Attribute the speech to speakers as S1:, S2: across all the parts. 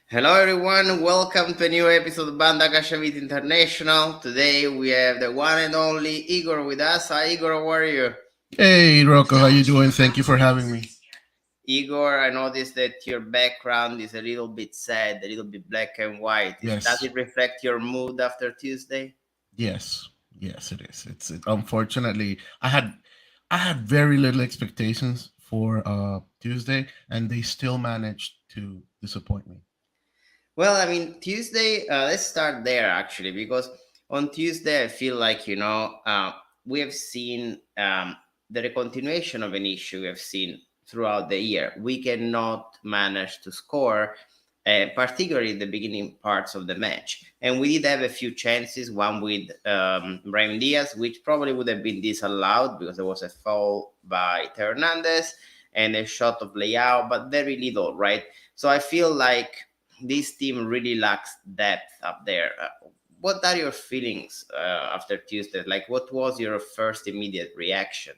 S1: Hello everyone, welcome to a new episode of Banda Kashavit International. Today we have the one and only Igor with us. Hi Igor, how are you?
S2: Hey Rocco, how you doing? Thank you for having me.
S1: Igor, I noticed that your background is a little bit sad, a little bit black and white. Does
S2: Yes,
S1: it reflect your mood after Tuesday?
S2: yes, yes. It is. Unfortunately I had very little expectations for Tuesday, and they still managed to disappoint me.
S1: Well, I mean, Tuesday, let's start there actually, because on Tuesday, I feel like, we have seen the continuation of an issue we have seen throughout the year. We cannot manage to score, particularly in the beginning parts of the match. And we did have a few chances, one with Brahim Diaz, which probably would have been disallowed because there was a foul by Hernandez and a shot of Leao, but very little, right? So I feel like this team really lacks depth up there. What are your feelings after Tuesday? Like, what was your first immediate reaction?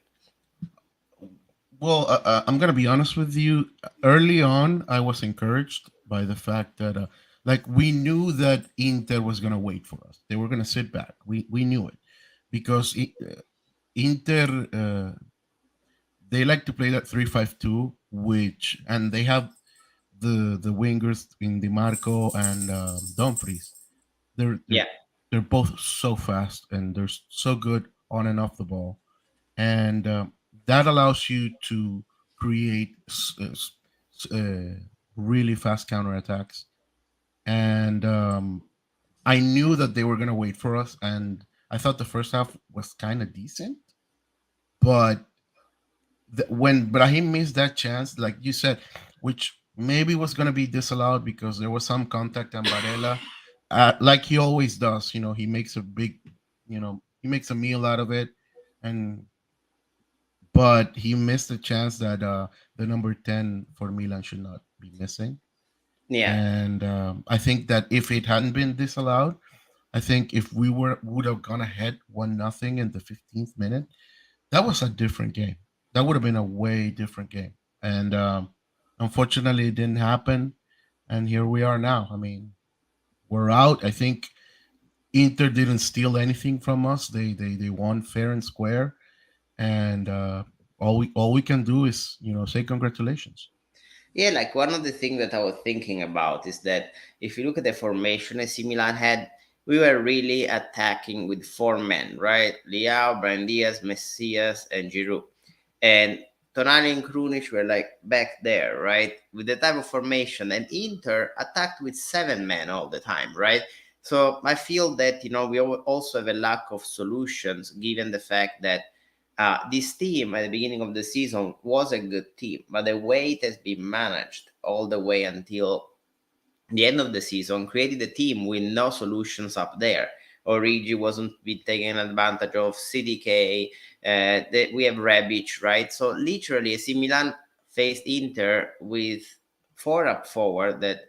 S2: Well, I'm gonna be honest with you. Early on, I was encouraged by the fact that, like, we knew that Inter was gonna wait for us. They were gonna sit back. We knew it because Inter they like to play that 3-5-2, which and they have the wingers in Marco and Dumfries. They're they're
S1: Yeah,
S2: they're both so fast and they're so good on and off the ball, and that allows you to create really fast counterattacks. And I knew that they were gonna wait for us, and I thought the first half was kind of decent, but when Brahim missed that chance, like you said, which maybe was going to be disallowed because there was some contact on Varela, like he always does. He makes a big, he makes a meal out of it, and but he missed a chance that the number 10 for Milan should not be missing.
S1: yeah.
S2: And I think that if it hadn't been disallowed, I think if we would have gone ahead 1-0 in the 15th minute, that was a different game. That would have been a way different game. And unfortunately, it didn't happen. And here we are now. I mean, we're out. I think Inter didn't steal anything from us. They won fair and square. And all we can do is say congratulations.
S1: Yeah, like one of the things that I was thinking about is that if you look at the formation AC Milan had, we were really attacking with four men, right? Leao, Brahim Diaz, Messias, and Giroud. And Tonali and Krunic were like back there, right? With the type of formation. And Inter attacked with seven men all the time, right? So I feel that, we also have a lack of solutions given the fact that this team at the beginning of the season was a good team, but the way it has been managed all the way until the end of the season created a team with no solutions up there. Origi wasn't be taking advantage of CDK. We have Rebic, right? So literally, AC Milan faced Inter with four up forward that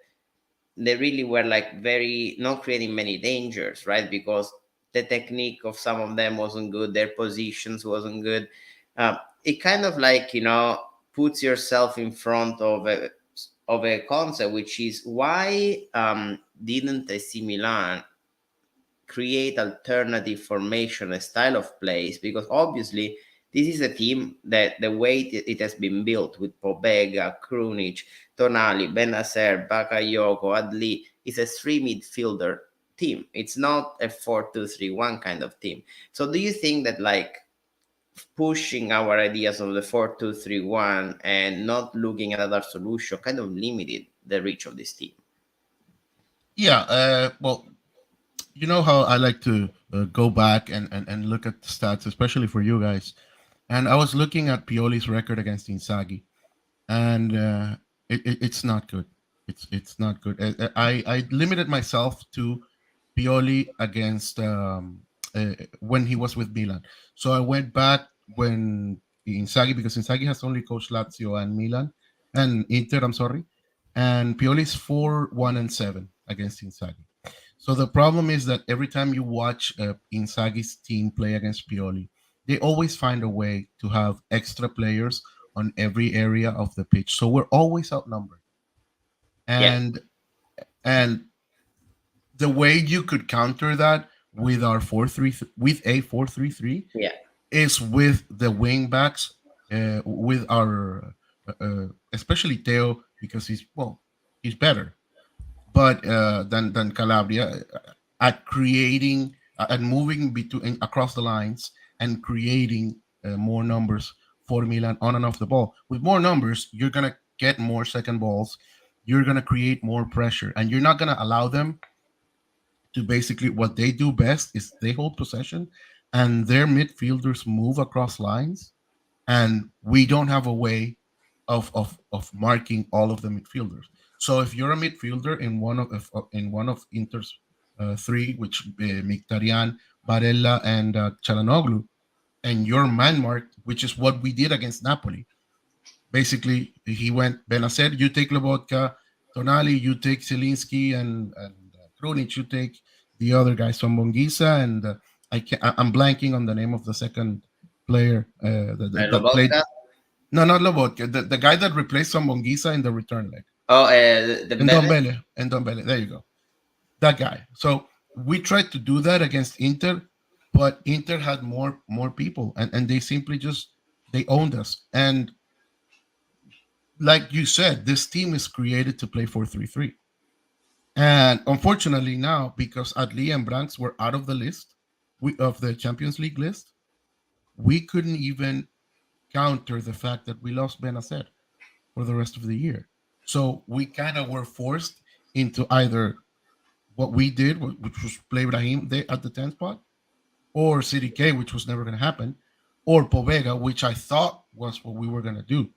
S1: they really were like very not creating many dangers, right? Because the technique of some of them wasn't good, their positions wasn't good. It kind of like puts yourself in front of a concept, which is why didn't AC Milan create alternative formation and style of plays, because obviously this is a team that the way it has been built with Pobega, Krunic, Tonali, Benacer, Bakayoko, Adli is a three midfielder team. It's not a 4-2-3-1 kind of team. So do you think that like pushing our ideas of the 4-2-3-1 and not looking at other solution kind of limited the reach of this team?
S2: Yeah. Well, you know how I like to go back and look at the stats, especially for you guys. And I was looking at Pioli's record against Inzaghi, and it's not good. It's not good. I limited myself to Pioli against when he was with Milan. So I went back when Inzaghi, because Inzaghi has only coached Lazio and Milan and Inter. I'm sorry, and Pioli's 4-1-7 against Inzaghi. So the problem is that every time you watch Inzaghi's team play against Pioli, they always find a way to have extra players on every area of the pitch. So we're always outnumbered.
S1: Yeah.
S2: And And the way you could counter that with our 4-3 with a 4-3-3
S1: Yeah,
S2: is with the wing backs, with our especially Theo, because he's better, but than Calabria at creating and moving between across the lines and creating more numbers for Milan on and off the ball. With more numbers, you're gonna get more second balls. You're gonna create more pressure, and you're not gonna allow them to basically what they do best is they hold possession, and their midfielders move across lines, and we don't have a way of marking all of the midfielders. So if you're a midfielder in one of Inter's three, which Mkhitaryan, Barella, and Çalhanoğlu, and you're man marked, which is what we did against Napoli. Basically, he went Benacer, you take Lobotka, Tonali, you take Zielinski, and Krunic, you take the other guys from Bongisa, and I'm blanking on the name of the second player that played.
S1: Lobotka.
S2: No, not Lobotka. The guy that replaced Sambongisa in the return leg.
S1: Oh, the
S2: And
S1: Mbele.
S2: Dombele. And Dombele. There you go. That guy. So we tried to do that against Inter, but Inter had more people, and they simply just they owned us. And like you said, this team is created to play 4-3-3. And unfortunately now, because Adli and Branks were out of the list, of the Champions League list, we couldn't even counter the fact that we lost Benacer for the rest of the year. So we kind of were forced into either what we did, which was play Brahim at the 10th spot, or City K, which was never going to happen, or Povega, which I thought was what we were going to do.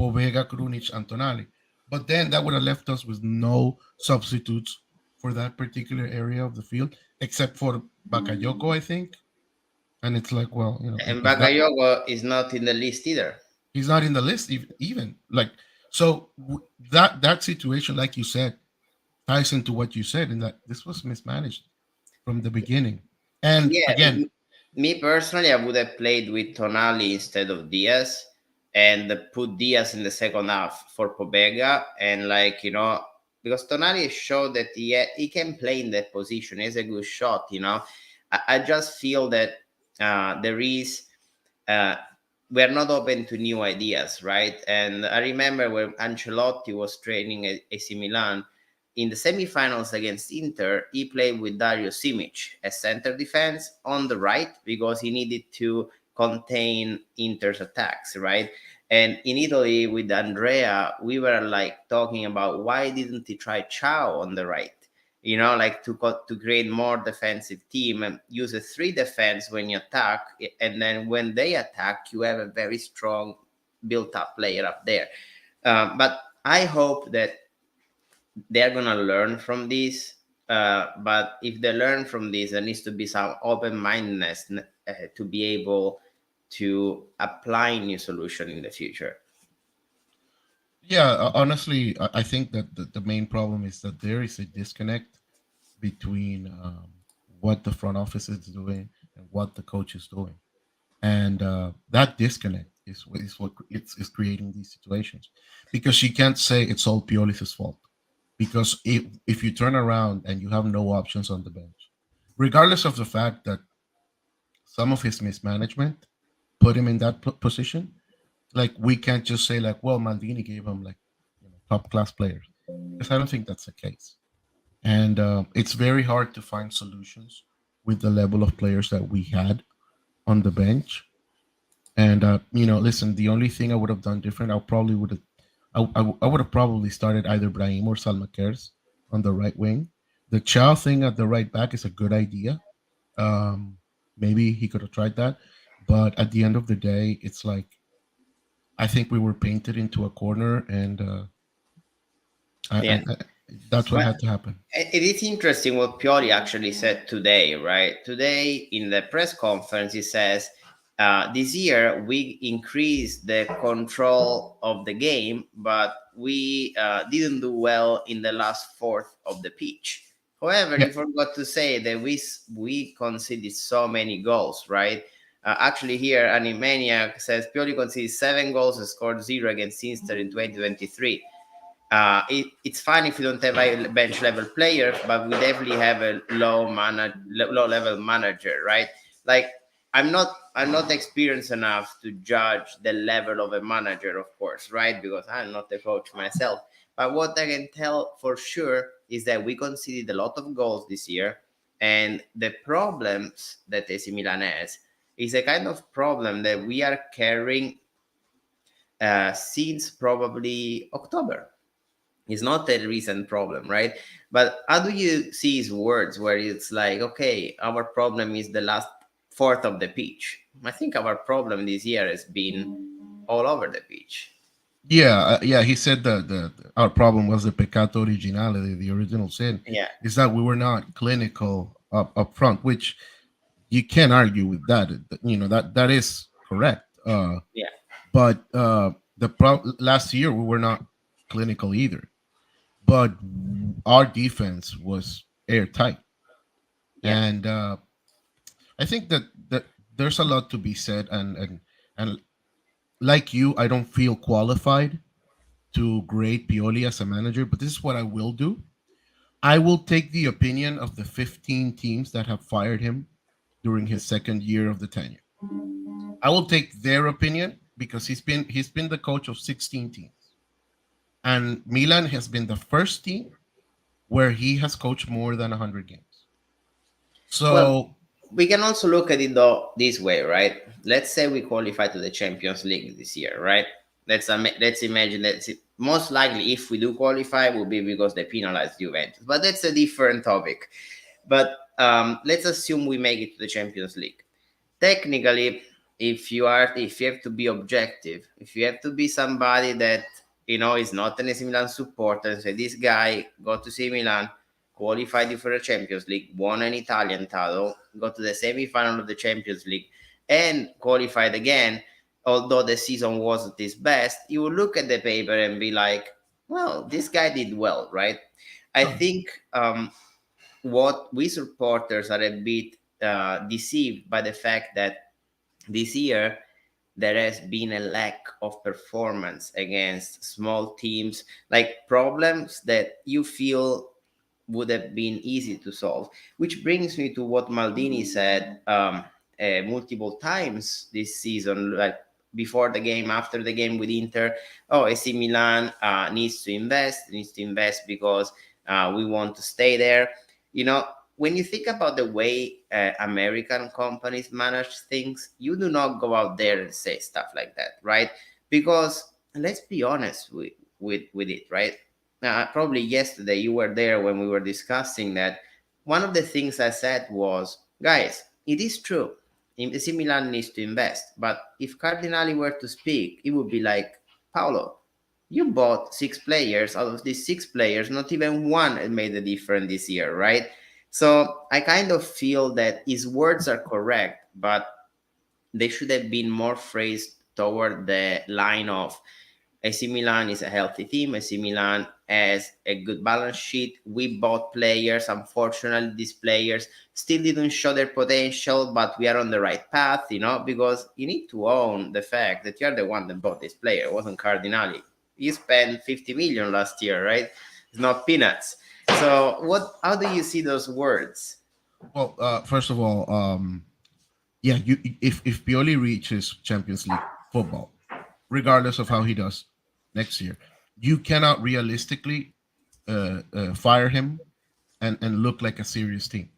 S2: Povega, Krunic, and Tonali. But then that would have left us with no substitutes for that particular area of the field, except for Bakayoko, I think. And it's like, well,
S1: And
S2: if that
S1: Bagayogo is not in the list either.
S2: he's not in the list, even like so that situation, like you said, ties into what you said, in that this was mismanaged from the beginning. And
S1: Yeah,
S2: again,
S1: me personally, I would have played with Tonali instead of Diaz and put Diaz in the second half for Pobega. And, like, because Tonali showed that he can play in that position. He has a good shot. I just feel that there is. Uh, we're not open to new ideas, right? And I remember when Ancelotti was training at AC Milan in the semifinals against Inter, he played with Dario Simic as center defense on the right because he needed to contain Inter's attacks, right? And in Italy with Andrea, we were like talking about why didn't he try Ciao on the right? Like to create more defensive team and use a three defense when you attack, and then when they attack, you have a very strong built-up player up there. But I hope that they're gonna learn from this. But if they learn from this, there needs to be some open-mindedness to be able to apply new solution in the future.
S2: yeah, honestly, I think that the main problem is that there is a disconnect between what the front office is doing and what the coach is doing, and that disconnect is what is creating these situations, because you can't say it's all Pioli's fault, because if you turn around and you have no options on the bench, regardless of the fact that some of his mismanagement put him in that position, like we can't just say like, well, Maldini gave him like top class players, because I don't think that's the case. And it's very hard to find solutions with the level of players that we had on the bench. And listen, the only thing I would have done different, I would have probably started either Brahim or Salmakers on the right wing. The Chow thing at the right back is a good idea. Um, Maybe he could have tried that, but at the end of the day, it's like I think we were painted into a corner, and
S1: Yeah.
S2: I that's what
S1: Well,
S2: had to happen.
S1: it is interesting what Pioli actually said today, right? Today in the press conference, he says, this year we increased the control of the game, but we didn't do well in the last fourth of the pitch. However,
S2: Yeah,
S1: he forgot to say that we conceded so many goals, right? Actually, here, Animaniac says Pioli conceded 7 goals and scored 0 against Inter in 2023. It's fine if you don't have a bench level player, but we definitely have a low level manager, right? Like I'm not experienced enough to judge the level of a manager, of course, right? Because I'm not the coach myself. But what I can tell for sure is that we conceded a lot of goals this year, and the problems that AC Milan has is a kind of problem that we are carrying since probably October. It's not a recent problem, right? But how do you see his words where it's like, okay, our problem is the last fourth of the pitch? I think our problem this year has been all over the pitch.
S2: Yeah, yeah. He said that our problem was the peccato originale, the original sin,
S1: Yeah,
S2: is that we were not clinical up front, which you can't argue with that. You know that is correct.
S1: yeah,
S2: But last year we were not clinical either. But our defense was airtight,
S1: yeah.
S2: and I think that there's a lot to be said. And like you, I don't feel qualified to grade Pioli as a manager, but this is what I will do. I will take the opinion of the 15 teams that have fired him during his second year of the tenure. I will take their opinion because he's been the coach of 16 teams. And Milan has been the first team where he has coached more than 100 games.
S1: Well,
S2: So,
S1: we can also look at it though this way, right? Let's say we qualify to the Champions League this year, right? Let's imagine that most likely if we do qualify will be because they penalized Juventus, but that's a different topic. But let's assume we make it to the Champions League. Technically, if you have to be objective, if you have to be somebody that is not an AC Milan supporter and say this guy got to see Milan, qualified for the Champions League, won an Italian title, got to the semi-final of the Champions League, and qualified again, although the season wasn't his best, you will look at the paper and be like, well, this guy did well, right? I think what we supporters are a bit deceived by the fact that this year there has been a lack of performance against small teams, like problems that you feel would have been easy to solve. Which brings me to what Maldini said multiple times this season, like before the game, after the game with Inter. Oh, AC Milan needs to invest because we want to stay there. You know, when you think about the way American companies manage things, you do not go out there and say stuff like that, right? Because let's be honest with it, right? Probably yesterday you were there when we were discussing that. One of the things I said was, guys, it is true. AC Milan needs to invest, but if Cardinali were to speak, it would be like, Paolo, you bought six players. Out of these six players, not even one had made a difference this year, right? So I kind of feel that his words are correct, but they should have been more phrased toward the line of AC Milan is a healthy team. AC Milan has a good balance sheet. We bought players. Unfortunately, these players still didn't show their potential, but we are on the right path, because you need to own the fact that you're the one that bought this player. It wasn't Cardinali. He spent 50 million last year, right? It's not peanuts. So, how do you see those words?
S2: well, first of all, yeah, if Pioli reaches Champions League football, regardless of how he does next year, you cannot realistically fire him and look like a serious team.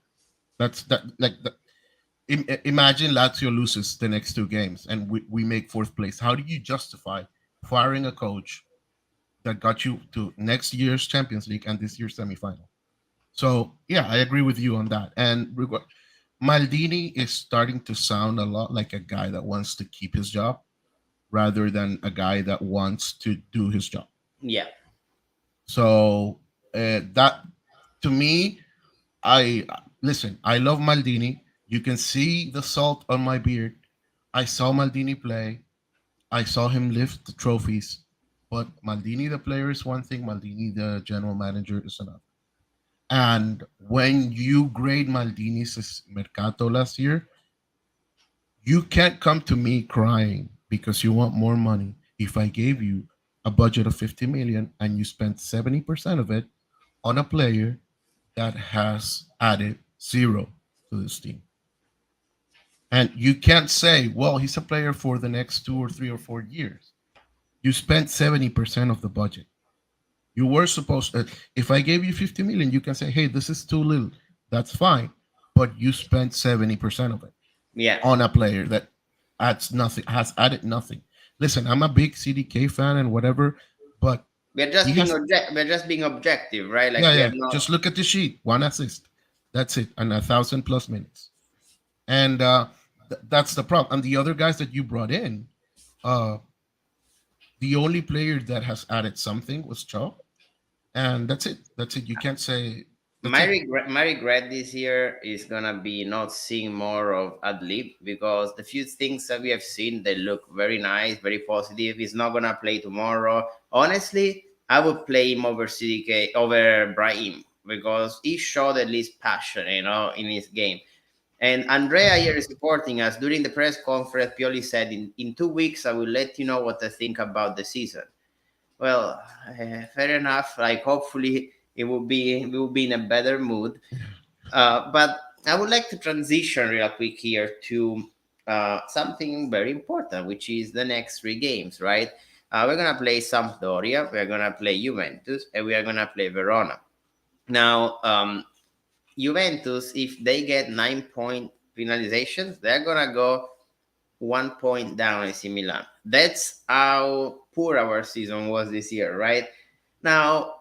S2: That's that like the, imagine Lazio loses the next two games and we make fourth place. How do you justify firing a coach that got you to next year's Champions League and this year's semifinal? So yeah, I agree with you on that. And Maldini is starting to sound a lot like a guy that wants to keep his job rather than a guy that wants to do his job.
S1: Yeah,
S2: So that to me, I listen. I love Maldini. You can see the salt on my beard. I saw Maldini play. I saw him lift the trophies. But Maldini, the player, is one thing. Maldini, the general manager, is another. And when you grade Maldini's Mercato last year, you can't come to me crying because you want more money if I gave you a budget of 50 million and you spent 70% of it on a player that has added zero to this team. And you can't say, well, he's a player for the next 2 or 3 or 4 years. You spent 70% of the budget. You were supposed to, if I gave you 50 million, you can say, hey, this is too little. That's fine. But you spent 70% of it
S1: Yeah,
S2: on a player that adds nothing, has added nothing. Listen, I'm a big CDK fan and whatever, but he has,
S1: we're just being objective, right?
S2: yeah,
S1: Like we are
S2: yeah.
S1: not.
S2: Just look at the sheet. One assist. That's it. And 1,000 plus minutes. And that's the problem. And the other guys that you brought in, uh, the only player that has added something was Cho. And that's it. That's it. You can't say that's it.
S1: My regret this year is gonna be not seeing more of Adlib, because the few things that we have seen, they look very nice, very positive. He's not gonna play tomorrow. Honestly, I would play him over CDK over Brahim, because he showed at least passion, in his game. And Andrea here is supporting us. During the press conference, Pioli said, in 2 weeks, I will let you know what I think about the season. Well, fair enough. Like, hopefully we will be in a better mood. But I would like to transition real quick here to something very important, which is the next 3 games, right? We're gonna play Sampdoria, we're gonna play Juventus, and we are gonna play Verona. Now, Juventus, if they get 9-point penalizations, they're gonna go 1 point down AC Milan. That's how poor our season was this year, right? Now,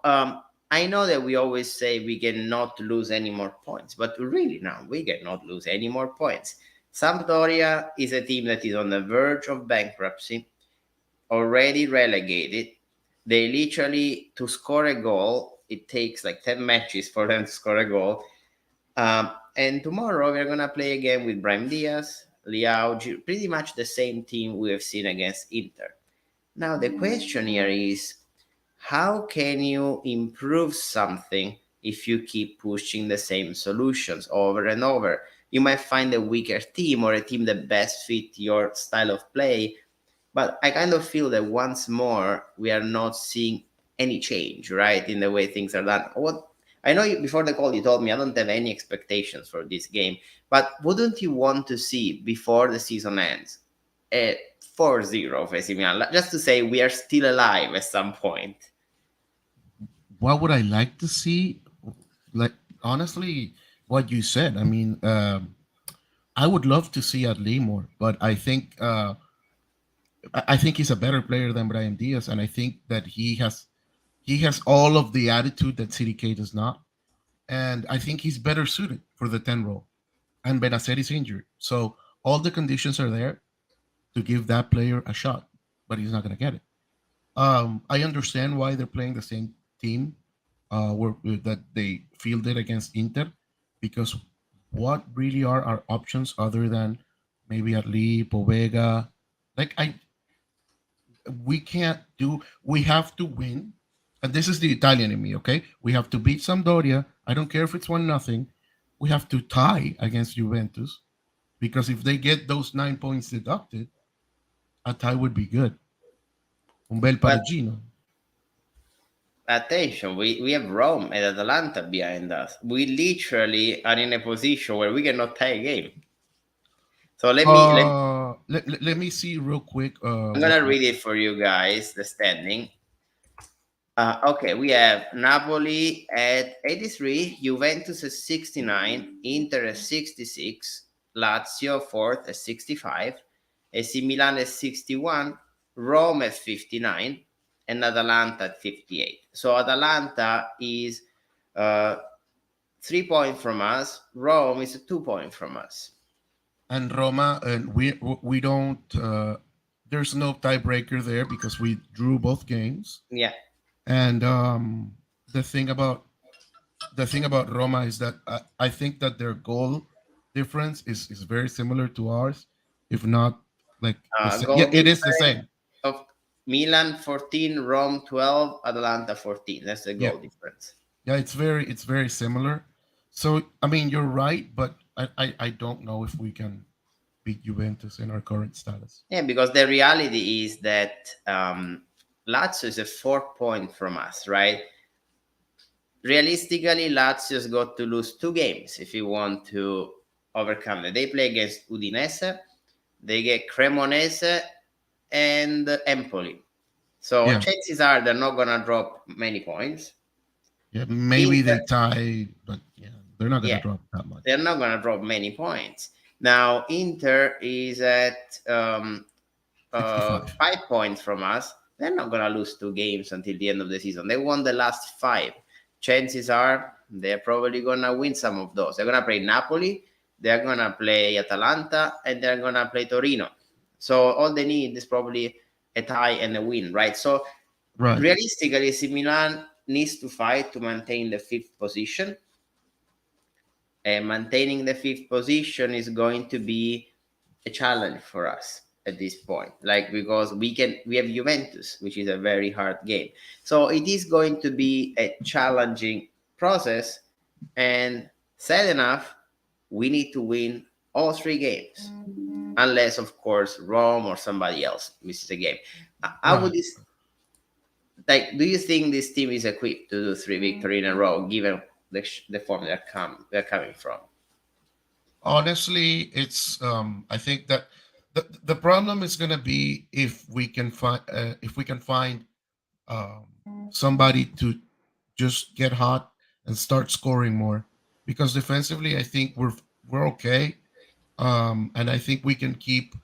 S1: I know that we always say we cannot lose any more points, but really now we cannot lose any more points. Sampdoria is a team that is on the verge of bankruptcy, already relegated. They literally, to score a goal, it takes like 10 matches for them to score a goal. And tomorrow we're gonna play again with Brahim Diaz, Liao, pretty much the same team we have seen against Inter. Now the question here is, how can you improve something if you keep pushing the same solutions over and over? You might find a weaker team or a team that best fit your style of play, but I kind of feel that once more we are not seeing any change, right, in the way things are done. What I know, before the call you told me I don't have any expectations for this game, but wouldn't you want to see before the season ends a 4-0 for AC Milan, just to say we are still alive at some point?
S2: What would I like to see? Like, honestly, what you said. I mean, I would love to see Adli more, but I think he's a better player than Brian Diaz, and I think that he has all of the attitude that CDK does not, and I think he's better suited for the 10 role. And Benacer is injured, so all the conditions are there to give that player a shot, but he's not going to get it. I understand why they're playing the same team that they fielded against Inter, because what really are our options other than maybe Ali, Povega? Like, we can't do. We have to win, and this is the Italian in me. Okay, we have to beat Sampdoria. I don't care if it's 1-0. We have to tie against Juventus, because if they get those 9 points deducted, a tie would be good. Un bel
S1: But
S2: pareggino.
S1: attention, we have Rome and Atalanta behind us. We literally are in a position where we cannot tie a game. So
S2: Let me see real quick.
S1: I'm gonna read it for you guys, the standing. Okay, we have Napoli at 83, Juventus at 69, Inter at 66, Lazio fourth at 65, AC Milan at 61, Rome at 59, and Atalanta at 58. So Atalanta is 3 points from us. Rome is 2 points from us.
S2: And Roma, and we don't. There's no tiebreaker there because we drew both games.
S1: Yeah.
S2: And the thing about Roma is that I think that their goal difference is very similar to ours, if not like yeah,
S1: Goal
S2: it is the
S1: difference
S2: same.
S1: of Milan 14, Rome 12, Atalanta 14. That's the
S2: Yeah,
S1: goal difference.
S2: yeah, it's very similar. So I mean, you're right, but I don't know if we can beat Juventus in our current status.
S1: Yeah, because the reality is that Lazio is a 4 point from us, right? Realistically, Lazio's got to lose 2 games if you want to overcome it. They play against Udinese, they get Cremonese and Empoli. So
S2: Yeah,
S1: chances are they're not gonna drop many points.
S2: yeah. Maybe
S1: Inter,
S2: they tie, but yeah, they're not gonna
S1: yeah,
S2: drop that much.
S1: they're not gonna drop many points. Now Inter is at
S2: 65.
S1: 5 points from us. They're not gonna lose 2 games until the end of the season. They won the last five. Chances are they're probably gonna win some of those. They're gonna play Napoli, they're gonna play Atalanta, and they're gonna play Torino. So all they need is probably a tie and a win, right? So
S2: Right.
S1: realistically, AC Milan needs to fight to maintain the fifth position. And maintaining the fifth position is going to be a challenge for us at this point, like, because we have Juventus, which is a very hard game. So it is going to be a challenging process, and sad enough, we need to win all 3 games, unless of course Rome or somebody else misses a game. I would
S2: Right.
S1: just like, do you think this team is equipped to do 3 victories in a row given the form they're coming from?
S2: Honestly, it's I think that the problem is gonna be if we can find um, somebody to just get hot and start scoring more. Because defensively, I think we're okay, and I think we can keep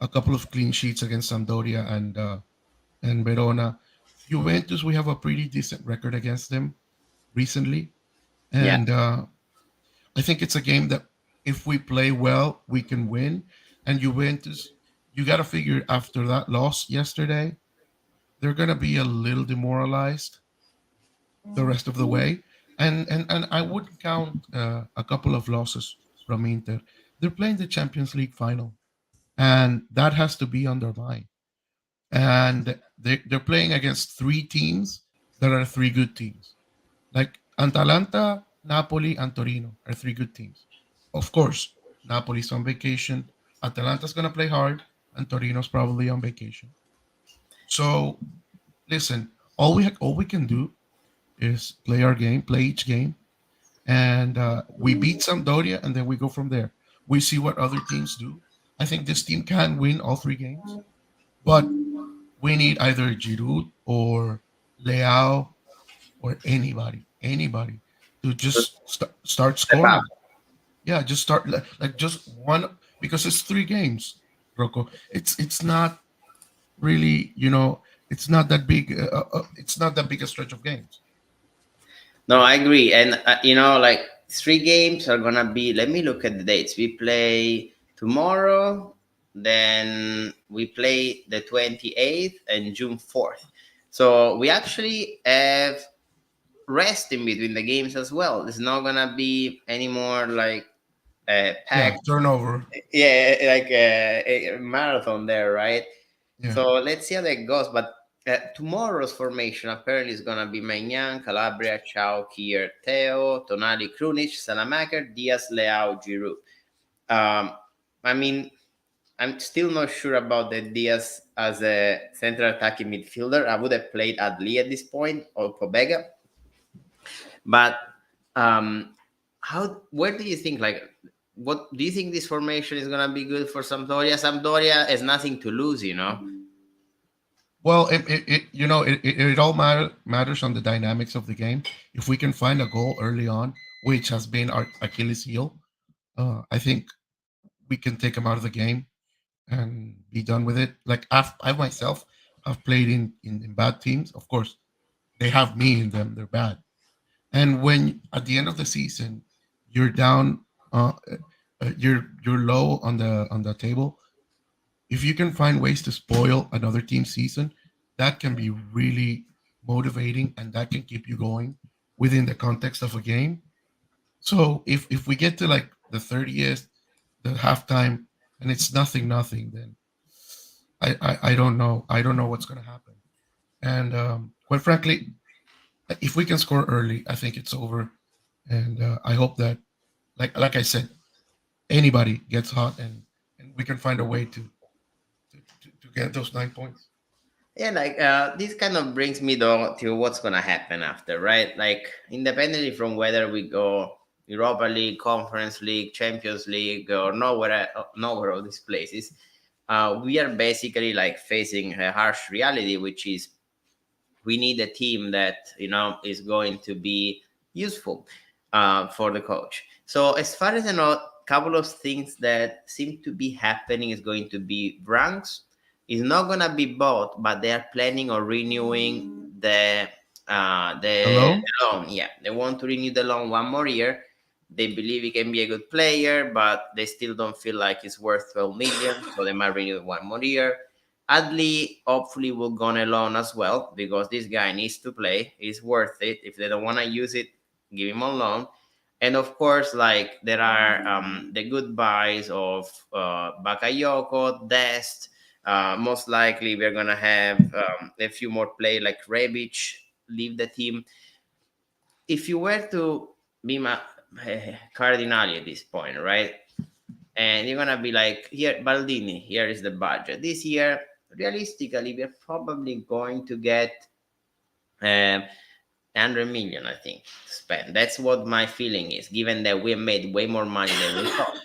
S2: a couple of clean sheets against Sampdoria and Verona. Juventus, we have a pretty decent record against them recently,
S1: Yeah.
S2: and I think it's a game that if we play well, we can win. And Juventus, you got to figure after that loss yesterday, they're gonna be a little demoralized the rest of the way. And I would count a couple of losses from Inter. They're playing the Champions League final, and that has to be on their mind. And they're playing against three teams that are three good teams. Like Atalanta, Napoli, and Torino are three good teams. Of course, Napoli's on vacation. Atalanta's gonna play hard, and Torino's probably on vacation. So listen, all we can do is play our game, play each game, and we beat Sampdoria, and then we go from there. We see what other teams do. I think this team can win all 3 games, but we need either Giroud or Leao or anybody to just start
S1: Step up.
S2: scoring. Yeah, just start like just one because it's 3 games, Rocco. It's not really it's not that big. It's not that big a stretch of games.
S1: No, I agree. And, like, 3 games are going to be, let me look at the dates. We play tomorrow, then we play the 28th and June 4th. So we actually have rest in between the games as well. It's not going to be any more like
S2: Yeah,
S1: packed.
S2: turnover.
S1: Yeah, like a marathon there, right?
S2: Yeah.
S1: So let's see how that goes. But tomorrow's formation apparently is gonna be Maignan, Calabria, Chao, Kier, Teo, Tonali, Krunic, Salamaker, Diaz, Leao, Giroud. Um, I mean, I'm still not sure about the Diaz as a central attacking midfielder. I would have played Adli at this point or Pobega. But where do you think, like, what do you think this formation is gonna be good for Sampdoria? Sampdoria has nothing to lose, you know.
S2: Well, it all matters on the dynamics of the game. If we can find a goal early on, which has been our Achilles heel, I think we can take them out of the game and be done with it. Like I myself have played in bad teams. Of course, they have me in them. They're bad. And when at the end of the season you're down, you're low on the table. If you can find ways to spoil another team's season, that can be really motivating and that can keep you going within the context of a game. So if we get to like the 30th, the halftime, and it's nothing, then I don't know. I don't know what's going to happen. And quite frankly, if we can score early, I think it's over. And I hope that, like I said, anybody gets hot and we can find a way to get those 9 points.
S1: Yeah, like this kind of brings me though to what's gonna happen after, right? Like independently from whether we go Europa League, Conference League, Champions League, or nowhere of these places, we are basically like facing a harsh reality, which is we need a team that is going to be useful for the coach. So as far as I know, couple of things that seem to be happening is going to be Branks is not gonna be bought, but they are planning on renewing the
S2: Hello?
S1: loan. Yeah, they want to renew the loan one more year. They believe he can be a good player, but they still don't feel like it's worth 12 million, so they might renew it one more year. Adley hopefully will go on a loan as well because this guy needs to play. He's worth it. If they don't want to use it, give him on loan. And of course, like there are the goodbyes of Bakayoko, Dest. Most likely, we're gonna have a few more players like Rebic leave the team. If you were to be my Cardinali at this point, right? And you're gonna be like, here, Baldini, here is the budget. This year, realistically, we're probably going to get 100 million, I think, to spend. That's what my feeling is, given that we made way more money than we thought.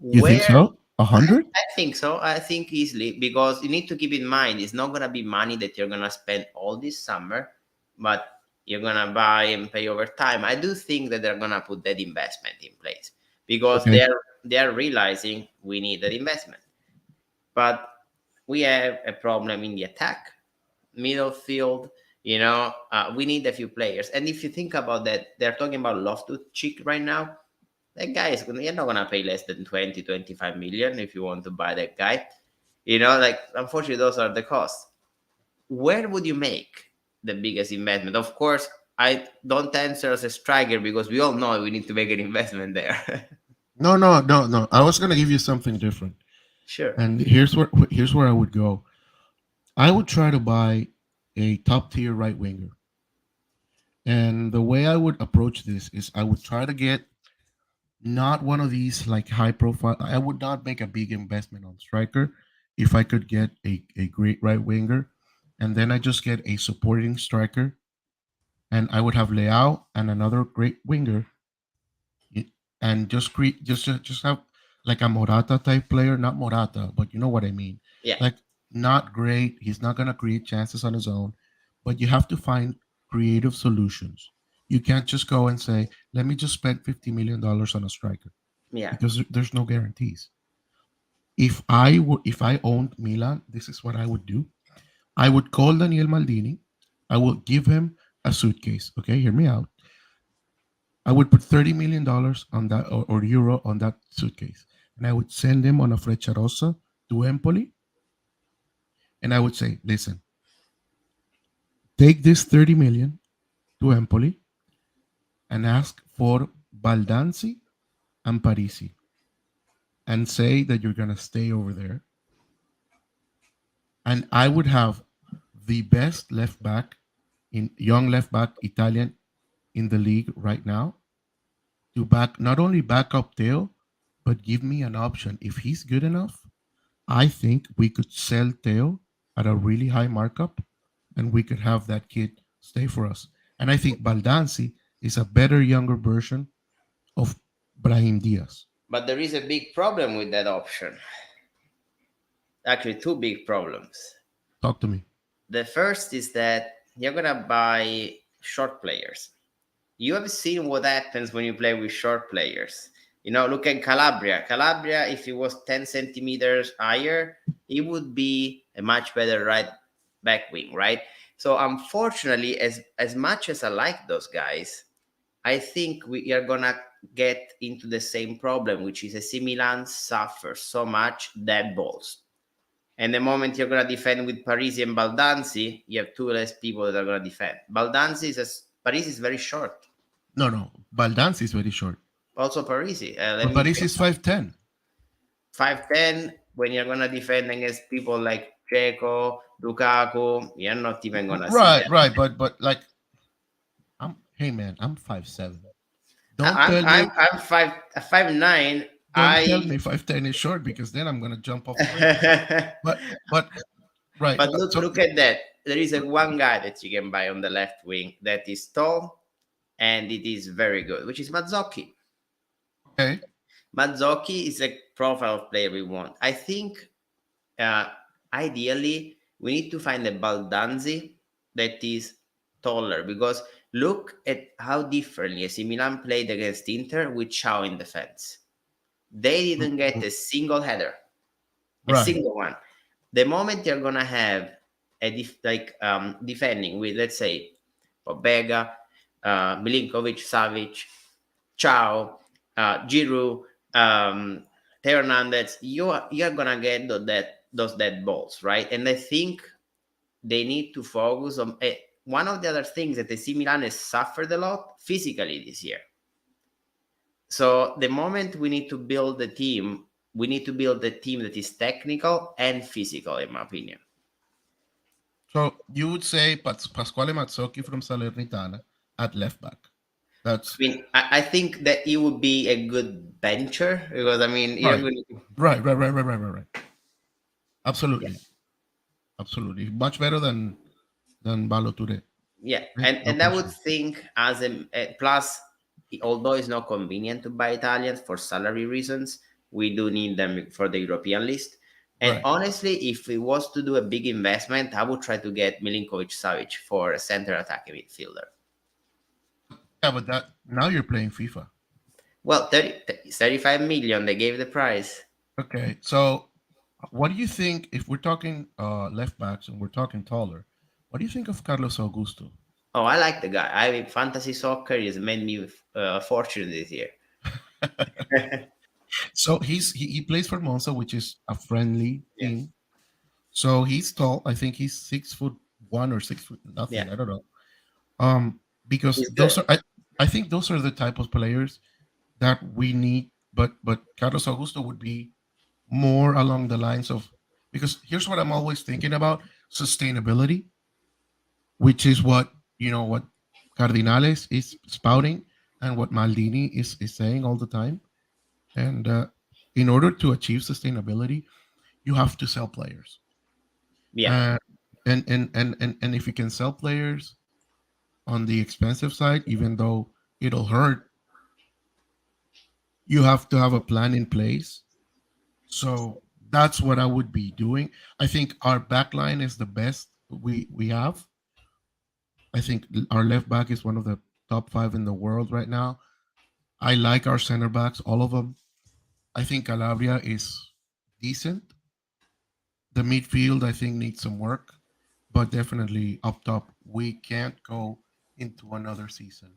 S2: You think
S1: Where
S2: so? 100?
S1: I think so. I think easily because you need to keep in mind it's not gonna be money that you're gonna spend all this summer, but you're gonna buy and pay over time. I do think that they're gonna put that investment in place because
S2: Okay.
S1: they're realizing we need that investment. But we have a problem in the attack, middle field. We need a few players. And if you think about that, they're talking about Loftus Cheek right now. That guy you're not gonna pay less than 20-25 million if you want to buy that guy. Like unfortunately those are the costs. Where would you make the biggest investment? Of course, I don't answer as a striker because we all know we need to make an investment there.
S2: No, no, no, no. I was gonna give you something different,
S1: Sure.
S2: and here's where I would go. I would try to buy a top tier right winger, and the way I would approach this is I would try to get not one of these like high profile. I would not make a big investment on striker if I could get a great right winger, and then I just get a supporting striker, and I would have Leao and another great winger, y- and just create just have like a Morata type player, not Morata, but you know what I mean.
S1: Yeah.
S2: Like not great. He's not gonna create chances on his own, but you have to find creative solutions. You can't just go and say, "Let me just spend $50 million on a striker,"
S1: Yeah.
S2: because there's no guarantees. If I owned Milan, this is what I would do. I would call Daniel Maldini. I will give him a suitcase. Okay, hear me out. I would put $30 million on that, or euro on that suitcase, and I would send him on a Frecciarossa to Empoli, and I would say, "Listen, take this 30 million to Empoli and ask for Baldanzi and Parisi, and say that you're gonna stay over there." And I would have the best left back in young left back Italian in the league right now to back not only back up Theo, but give me an option. If he's good enough, I think we could sell Theo at a really high markup, and we could have that kid stay for us. And I think Baldanzi is a better younger version of Brahim Diaz.
S1: But there is a big problem with that option. Actually, two big problems.
S2: Talk to me.
S1: The first is that you're gonna buy short players. You have seen what happens when you play with short players. Look at Calabria. Calabria, if he was 10 centimeters higher, he would be a much better right back wing, right? So unfortunately, as much as I like those guys, I think we are gonna get into the same problem, which is AC Milan suffers so much dead balls. And the moment you're gonna defend with Parisi and Baldanzi, you have two less people that are gonna defend. Parisi is very short.
S2: No, no. Baldanzi is very short.
S1: Also Parisi. Let
S2: But
S1: me
S2: Paris
S1: check.
S2: is 5'10".
S1: 5'10", when you're gonna defend against people like Checo, Lukaku, you're not even gonna see
S2: Right,
S1: that.
S2: right. But like hey man, I'm 5'7". Don't
S1: I-
S2: tell
S1: I'm
S2: me
S1: I'm 5'9".
S2: don't tell
S1: I
S2: me 5'10" is short, because then I'm gonna jump off the bridge. But right.
S1: But look,
S2: So
S1: look at that. There is a one guy that you can buy on the left wing that is tall and it is very good, which is Mazzocchi.
S2: okay,
S1: Mazzocchi is a profile of player we want. I think uh, ideally we need to find a Baldanzi that is taller because look at how differently AC Milan played against Inter with Chao in defense. They didn't get a single header, a
S2: right.
S1: single one. The moment you're gonna have a defending with, let's say, Pobega, Milinkovic, Savic, Chow, Giroud, Theo Hernandez, you're gonna get those dead balls, right? And I think they need to focus on one of the other things that AC Milan has suffered a lot physically this year. So the moment we need to build the team, we need to build a team that is technical and physical, in my opinion.
S2: So you would say Pasquale Mazzocchi from Salernitana at left back.
S1: I
S2: That's
S1: mean, I think that it would be a good venture because I mean, you're
S2: right.
S1: going to,
S2: Right.
S1: yeah,
S2: Absolutely. Absolutely. Much better than Baloture.
S1: yeah,
S2: Right? No
S1: and I would
S2: question.
S1: think as a plus, although it's not convenient to buy Italians for salary reasons, we do need them for the European list. And
S2: Right.
S1: honestly, if we was to do a big investment, I would try to get Milinkovic Savic for a center attacking midfielder.
S2: Yeah, but that now you're playing FIFA.
S1: Well, 35 million, they gave the price.
S2: Okay. So what do you think if we're talking left backs and we're talking taller? What do you think of Carlos Augusto?
S1: Oh, I like the guy. I mean, fantasy soccer has made me a fortune this year.
S2: So he plays for Monza, which is a friendly
S1: Yeah,
S2: team. So he's tall. I think he's 6 foot one or 6 foot
S1: yeah,
S2: nothing. I don't know. Um, because
S1: he's
S2: those
S1: good.
S2: are I think those are the type of players that we need. But Carlos Augusto would be more along the lines of, because here's what I'm always thinking about: sustainability, which is what what Cardinales is spouting and what Maldini is saying all the time. And in order to achieve sustainability, you have to sell players.
S1: Yeah,
S2: Uh, and if you can sell players on the expensive side, even though it'll hurt, you have to have a plan in place. So that's what I would be doing. I think our back line is the best we have. I think our left back is one of the top five in the world right now. I like our center backs, all of them. I think Calabria is decent. The midfield, I think, needs some work, but definitely up top, we can't go into another season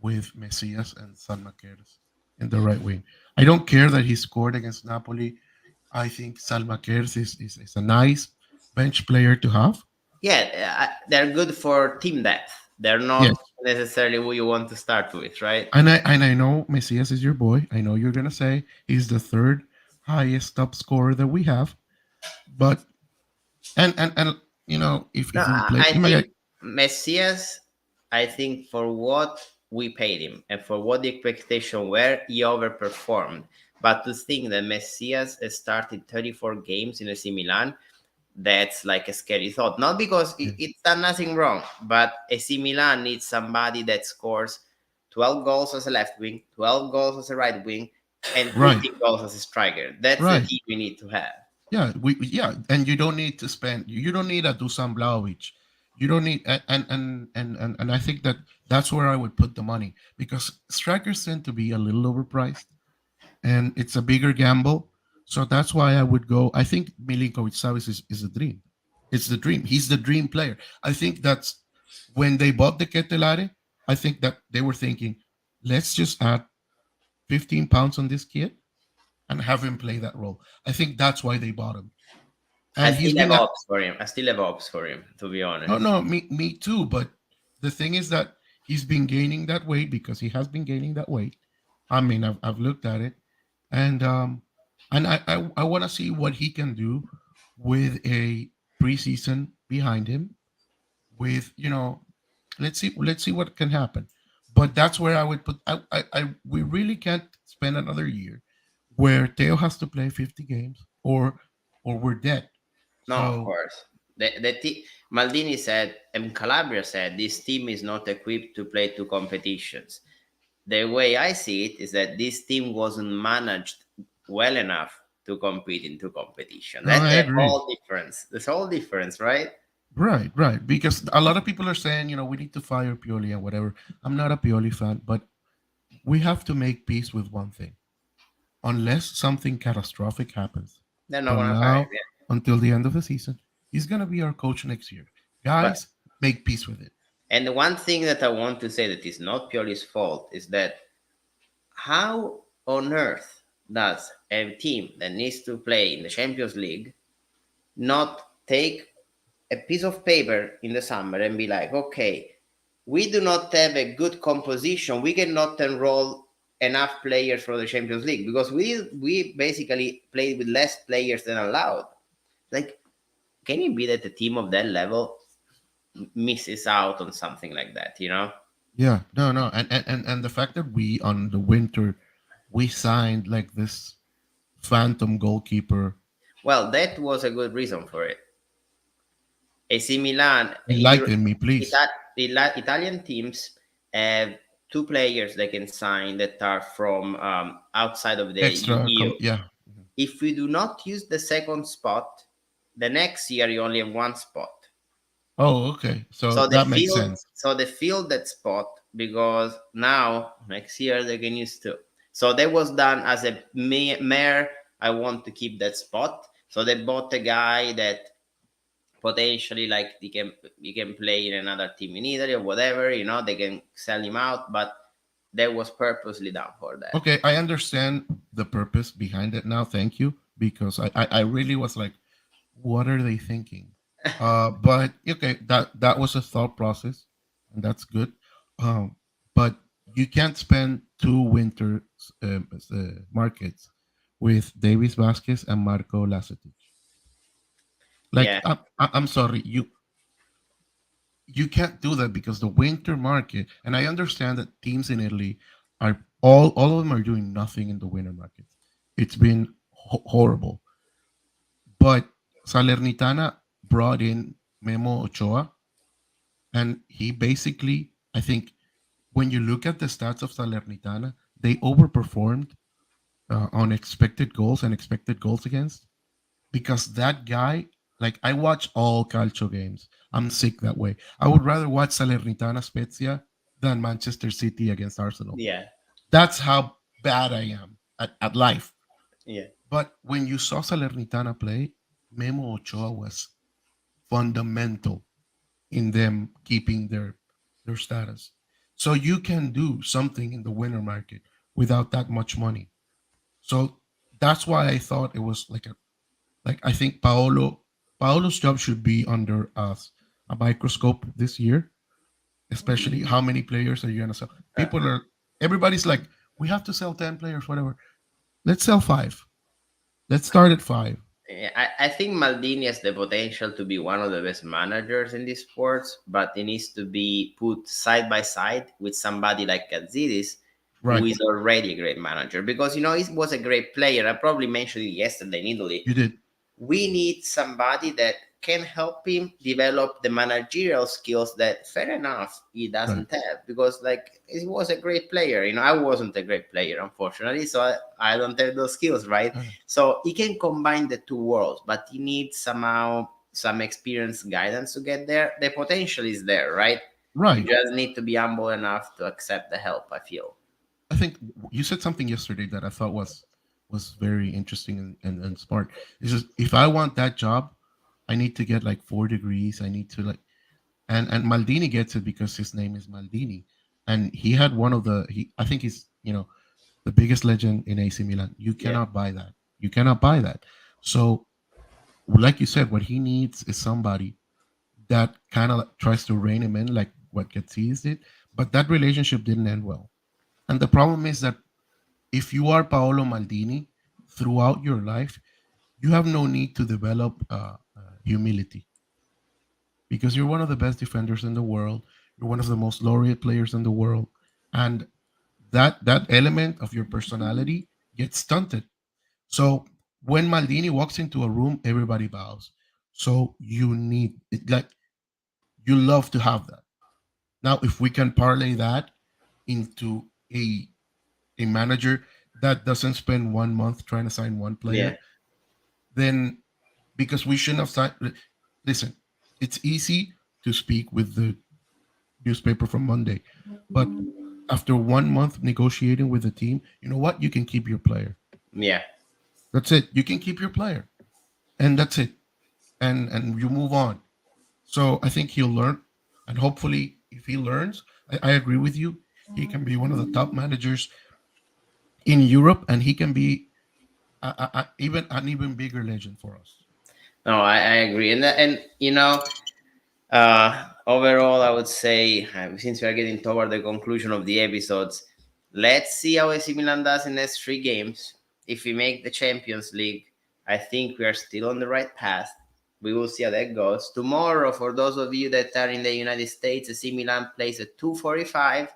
S2: with Messias and San Maqueres in the right wing. I don't care that he scored against Napoli. I think Salmaquers is a nice bench player to have.
S1: yeah, they're good for team depth. They're
S2: Yes.
S1: not necessarily who you want to start with, right?
S2: And I know Messias is your boy. I know you're gonna say he's the third highest top scorer that we have. But and
S1: No,
S2: if we play
S1: I
S2: him again,
S1: think Messias, I think for what we paid him and for what the expectation were, he overperformed. But to think that Messias has started 34 games in AC Milan, that's like a scary thought. Not because
S2: yeah.
S1: it's done nothing wrong, but AC Milan needs somebody that scores 12 goals as a left wing, 12 goals as a right wing, and
S2: Right,
S1: 15 goals as a striker. That's the
S2: right.
S1: team we need to have.
S2: Yeah, and you don't need to spend. You don't need a Dusan Blaovic. You don't need and I think that's where I would put the money, because strikers tend to be a little overpriced and it's a bigger gamble. So that's why I would go. I think Milinkovic Savic is a dream. It's the dream. He's the dream player. I think that's when they bought the Ketelare. I think that they were thinking, let's just add 15 pounds on this kid and have him play that role. I think that's why they bought him.
S1: I
S2: And he's
S1: still have
S2: been a,
S1: hopes for him. I still have hopes for him, to be
S2: no,
S1: honest.
S2: no, me too. But the thing is that he's been gaining that weight, because he has been gaining that weight. I mean, I've looked at it, and I want to see what he can do with a preseason behind him. With let's see what can happen. But that's where I would put. We really can't spend another year where Teo has to play 50 games, or we're dead.
S1: No, of
S2: So
S1: course. Maldini said, and Calabria said, this team is not equipped to play two competitions. The way I see it is that this team wasn't managed well enough to compete in two competition.
S2: No,
S1: That's
S2: I
S1: the
S2: agree.
S1: whole difference. That's the whole difference, right?
S2: Right, right. Because a lot of people are saying, we need to fire Pioli and whatever. I'm not a Pioli fan, but we have to make peace with one thing. Unless something catastrophic happens,
S1: They're not
S2: from
S1: gonna fire him.
S2: now
S1: Yeah.
S2: until the end of the season, he's gonna be our coach next year.
S1: But
S2: Guys, make peace with it.
S1: and the one thing that I want to say that is not Pioli's fault is that how on earth does a team that needs to play in the Champions League not take a piece of paper in the summer and be like, okay, we do not have a good composition. We cannot enroll enough players for the Champions League because we basically played with less players than allowed. Like, can it be that a team of that level misses out on something like that? You know?
S2: Yeah, no, no, and the fact that we on the winter we signed like this phantom goalkeeper.
S1: Well, that was a good reason for it. AC Milan,
S2: Enlighten me, please.
S1: Italian teams have two players they can sign that are from outside of the EU.
S2: Yeah.
S1: If we do not use the second spot, the next year you only have one spot.
S2: Oh, okay. So
S1: So they
S2: that makes
S1: fill
S2: sense.
S1: so they fill that spot because now next year they can use two. So that was done as a mere I want to keep that spot. So they bought a guy that potentially like he can play in another team in Italy or whatever, they can sell him out, but that was purposely done for that.
S2: Okay, I understand the purpose behind it now. Thank you, because I really was like, what are they thinking? But okay, that was a thought process, and that's good. But you can't spend two winter markets with Davis Vasquez and Marco Lacetic. Like,
S1: Yeah,
S2: I'm sorry, you can't do that because the winter market, and I understand that teams in Italy are all of them are doing nothing in the winter market. It's been horrible. But Salernitana brought in Memo Ochoa, and he basically, I think, when you look at the stats of Salernitana, they overperformed on expected goals and expected goals against, because that guy, like, I watch all calcio games. I'm sick that way. I would rather watch Salernitana Spezia than Manchester City against Arsenal.
S1: yeah,
S2: That's how bad I am at life.
S1: yeah,
S2: But when you saw Salernitana play, Memo Ochoa was fundamental in them keeping their status. So you can do something in the winter market without that much money. So that's why I thought it was like I think Paolo's job should be under us a microscope this year, especially how many players are you gonna sell. People are Everybody's like, we have to sell 10 players, whatever. Let's sell five. Let's start at five.
S1: yeah. I think Maldini has the potential to be one of the best managers in these sports, but he needs to be put side by side with somebody like Gazidis, who
S2: Right.
S1: is already a great manager, because he was a great player. I probably mentioned it yesterday in Italy.
S2: You did.
S1: We need somebody that can help him develop the managerial skills that, fair enough, he
S2: Right.
S1: doesn't have, because like he was a great player. I wasn't a great player, unfortunately, so I don't have those skills, right?
S2: Okay.
S1: So he can combine the two worlds, but he needs somehow some experienced guidance to get there. The potential is there, right? You
S2: Right.
S1: just need to be humble enough to accept the help, I feel.
S2: I think you said something yesterday that I thought was very interesting and smart. It's just, if I want that job, I need to get like 4 degrees. I need to like, and Maldini gets it because his name is Maldini, and he had one of the he I think he's the biggest legend in AC Milan. You
S1: Yeah,
S2: cannot buy that. You cannot buy that. So, like you said, what he needs is somebody that kind of tries to rein him in, like what Gazidis did. But that relationship didn't end well. And the problem is that if you are Paolo Maldini throughout your life, you have no need to develop humility, because you're one of the best defenders in the world. You're one of the most laureate players in the world, and that element of your personality gets stunted. So when Maldini walks into a room, everybody bows. So you need it, like you love to have that. Now, if we can parlay that into a manager that doesn't spend 1 month trying to sign one
S1: Yeah,
S2: player, then because we shouldn't have signed. Listen, it's easy to speak with the newspaper from Monday, but after 1 month negotiating with the team, you know what? You can keep your player.
S1: yeah.
S2: That's it. You can keep your player, and that's it. And you move on. So I think he'll learn, and hopefully, if he learns, I agree with you. He can be one of the top managers in Europe, and he can be even an even bigger legend for us.
S1: No, I agree, and overall, I would say, since we are getting toward the conclusion of the episodes, let's see how AC Milan does in the next 3 games. If we make the Champions League, I think we are still on the right path. We will see how that goes. Tomorrow, for those of you that are in the United States, AC Milan plays at 2:45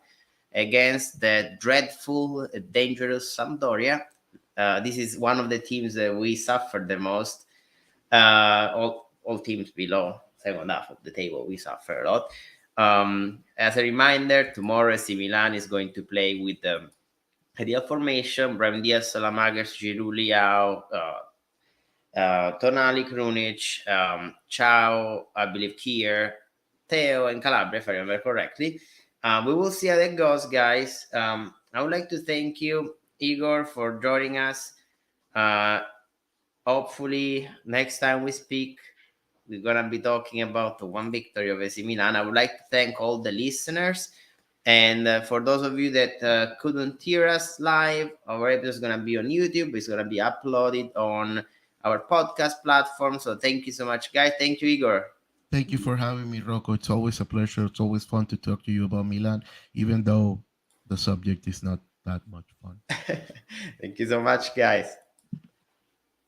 S1: against the dreadful, dangerous Sampdoria. This is one of the teams that we suffered the most. All teams below second half of the table, we suffer a lot. As a reminder, tomorrow AC Milan is going to play with the ideal formation: Brahim Diaz, Salamagers, Giroud, Liao, Tonali, Krunic, Ciao, I believe Kier, Theo, and Calabria, if I remember correctly. We will see how that goes, guys. I would like to thank you, Igor, for joining us. Uh, Hopefully, next time we speak, we're gonna be talking about the one victory of AC Milan. I would like to thank all the listeners, and for those of you that couldn't hear us live, our episode is gonna be on YouTube. It's gonna be uploaded on our podcast platform. So thank you so much, guys. Thank you, Igor.
S2: Thank you for having me, Rocco. It's always a pleasure. It's always fun to talk to you about Milan, even though the subject is not that much fun.
S1: Thank you so much, guys.